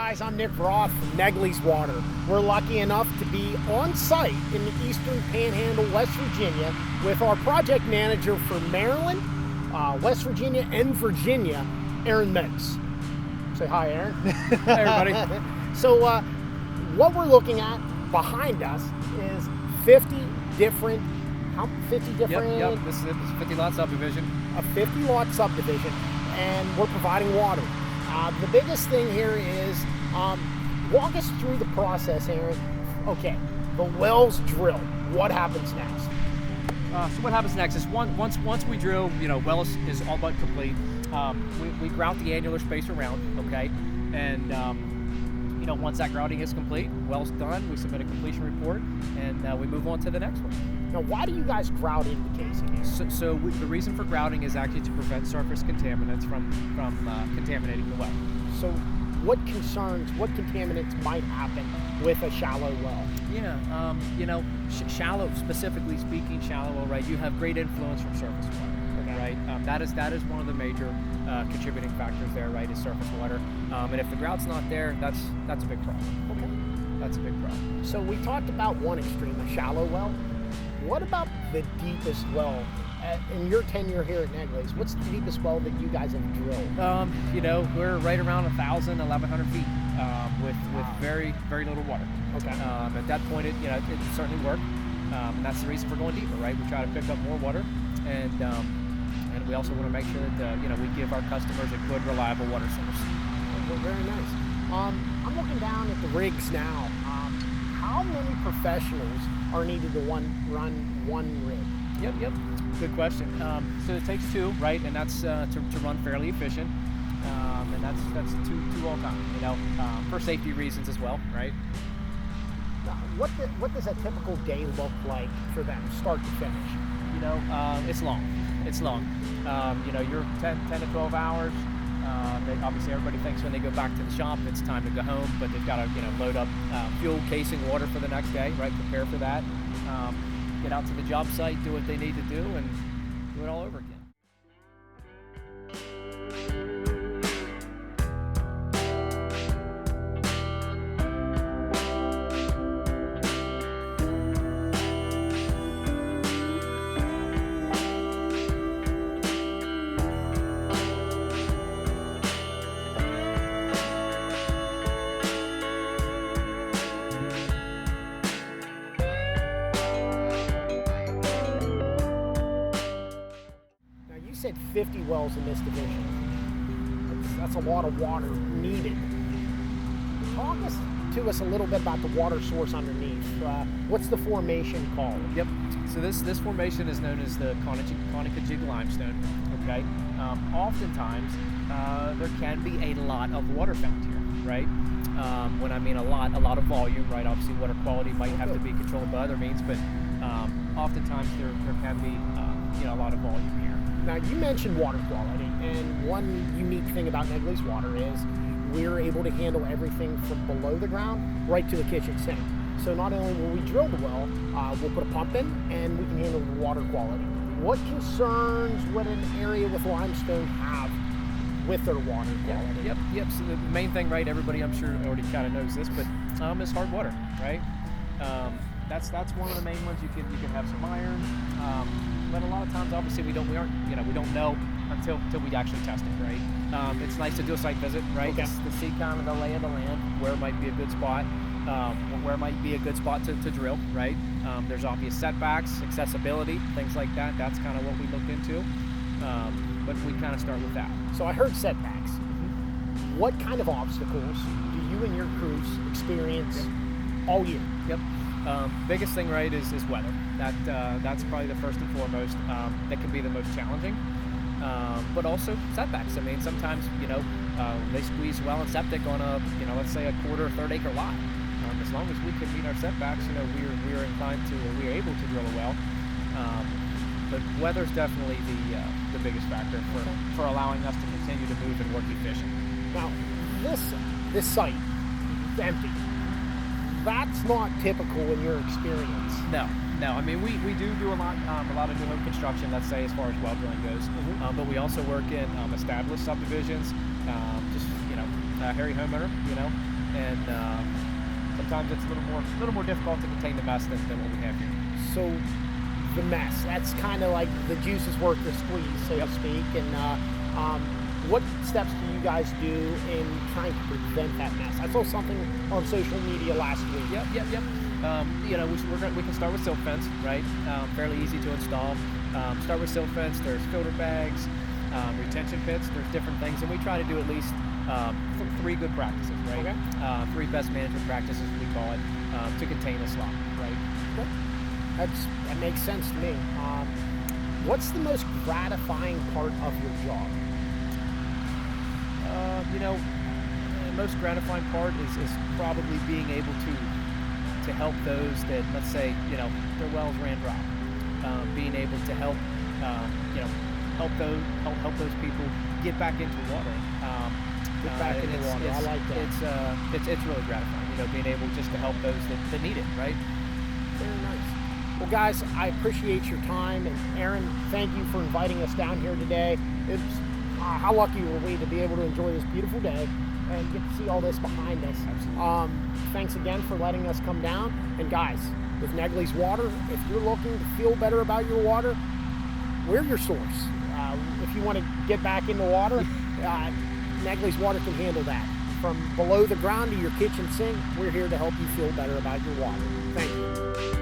guys, I'm Nick Roth from Negley's Water. We're lucky enough to be on site in the Eastern Panhandle, West Virginia, with our project manager for Maryland, West Virginia, and Virginia, Aaron Mix. Say hi, Aaron. Hey, everybody. So what we're looking at behind us is 50 different, Yep. This is a 50-lot subdivision. A 50-lot subdivision, and we're providing water. The biggest thing here is, walk us through the process, Aaron. Okay, the well's drilled. What happens next? So what happens next is once we drill, well is all but complete. We grout the annular space around, okay, and once that grouting is complete, well's done. We submit a completion report, and we move on to the next one. Now, why do you guys grout in the casing here? So the reason for grouting is actually to prevent surface contaminants from contaminating the well. So what contaminants might happen with a shallow well? Yeah, shallow, specifically speaking, shallow well, right? You have great influence from surface water, okay. Right? That is one of the major contributing factors there, right? Is surface water, and if the grout's not there, that's a big problem. Okay, that's a big problem. So we talked about one extreme, a shallow well. What about the deepest well? In your tenure here at Negley's, what's the deepest well that you guys have drilled? We're right around 1,000, 1,100 feet with very, very little water. Okay. At that point, it certainly worked, and that's the reason for going deeper, right? We try to pick up more water, and we also want to make sure that we give our customers a good, reliable water source. Well, very nice. I'm looking down at the rigs now. How many professionals are needed to run one rig? Yep. Good question. So it takes two, right? And that's to run fairly efficient, and that's two all time. For safety reasons as well, right? What does a typical day look like for them, start to finish? It's long. It's long. You're 10 to 12 hours. Obviously, everybody thinks when they go back to the shop, it's time to go home, but they've got to, load up fuel, casing, water for the next day, right? Prepare for that. Get out to the job site, do what they need to do, and do it all over again. You said 50 wells in this division. That's a lot of water needed. Talk to us a little bit about the water source underneath. What's the formation called? Yep. So this formation is known as the Conicajig limestone. Okay. Oftentimes there can be a lot of water found here, right? When I mean a lot of volume, right? Obviously, water quality might have to be controlled by other means, but oftentimes there can be a lot of volume here. Now, you mentioned water quality, and one unique thing about Negley's Water is we're able to handle everything from below the ground right to the kitchen sink. So not only will we drill the well, we'll put a pump in, and we can handle the water quality. What concerns would an area with limestone have with their water quality? Yep. So the main thing, right, everybody I'm sure already kind of knows this, but is hard water, right? That's one of the main ones. You can have some iron, but a lot of times, obviously, we don't know until we actually test it, right? It's nice to do a site visit, right? Okay. To see kind of the lay of the land, where might be a good spot, where might be a good spot to drill, right? There's obvious setbacks, accessibility, things like that. That's kind of what we look into, but we kind of start with that. So I heard setbacks. Mm-hmm. What kind of obstacles do you and your crews experience all year? Yep. Biggest thing, right, is weather. That's probably the first and foremost. That can be the most challenging. But also setbacks. I mean, sometimes they squeeze well and septic on a let's say a quarter or third acre lot. As long as we can meet our setbacks, we are inclined to, or we are able to drill a well. But weather's definitely the biggest factor for allowing us to continue to move and work efficient. Now, this site is empty. That's not typical in your experience. No. I mean, we do a lot of new home construction, let's say, as far as well drilling goes. Mm-hmm. But we also work in established subdivisions. Harry homeowner, and sometimes it's a little more difficult to contain the mess than what we have here. So the mess, that's kind of like the juice is worth the squeeze, so to speak. And what steps do you guys do in trying to prevent that mess? I saw something on social media last week. Yep. You know, we can start with silt fence, right? Fairly easy to install. Start with silt fence. There's filter bags, retention pits. There's different things, and we try to do at least 3 good practices, right? Okay. 3 best management practices, we call it, to contain a slop, right? Okay. That makes sense to me. What's the most gratifying part of your job? You know, the most gratifying part is probably being able to help those that, let's say, you know, their wells ran dry. Being able to help, you know, help those people get back into water. Get back into water. I like that. It's really gratifying, you know, being able just to help those that need it, right? Very nice. Well, guys, I appreciate your time, and Aaron, thank you for inviting us down here today. It's how lucky were we to be able to enjoy this beautiful day and get to see all this behind us. Absolutely. Thanks again for letting us come down. And guys, with Negley's Water, if you're looking to feel better about your water, we're your source. If you want to get back in the water, Negley's Water can handle that. From below the ground to your kitchen sink, we're here to help you feel better about your water. Thank you.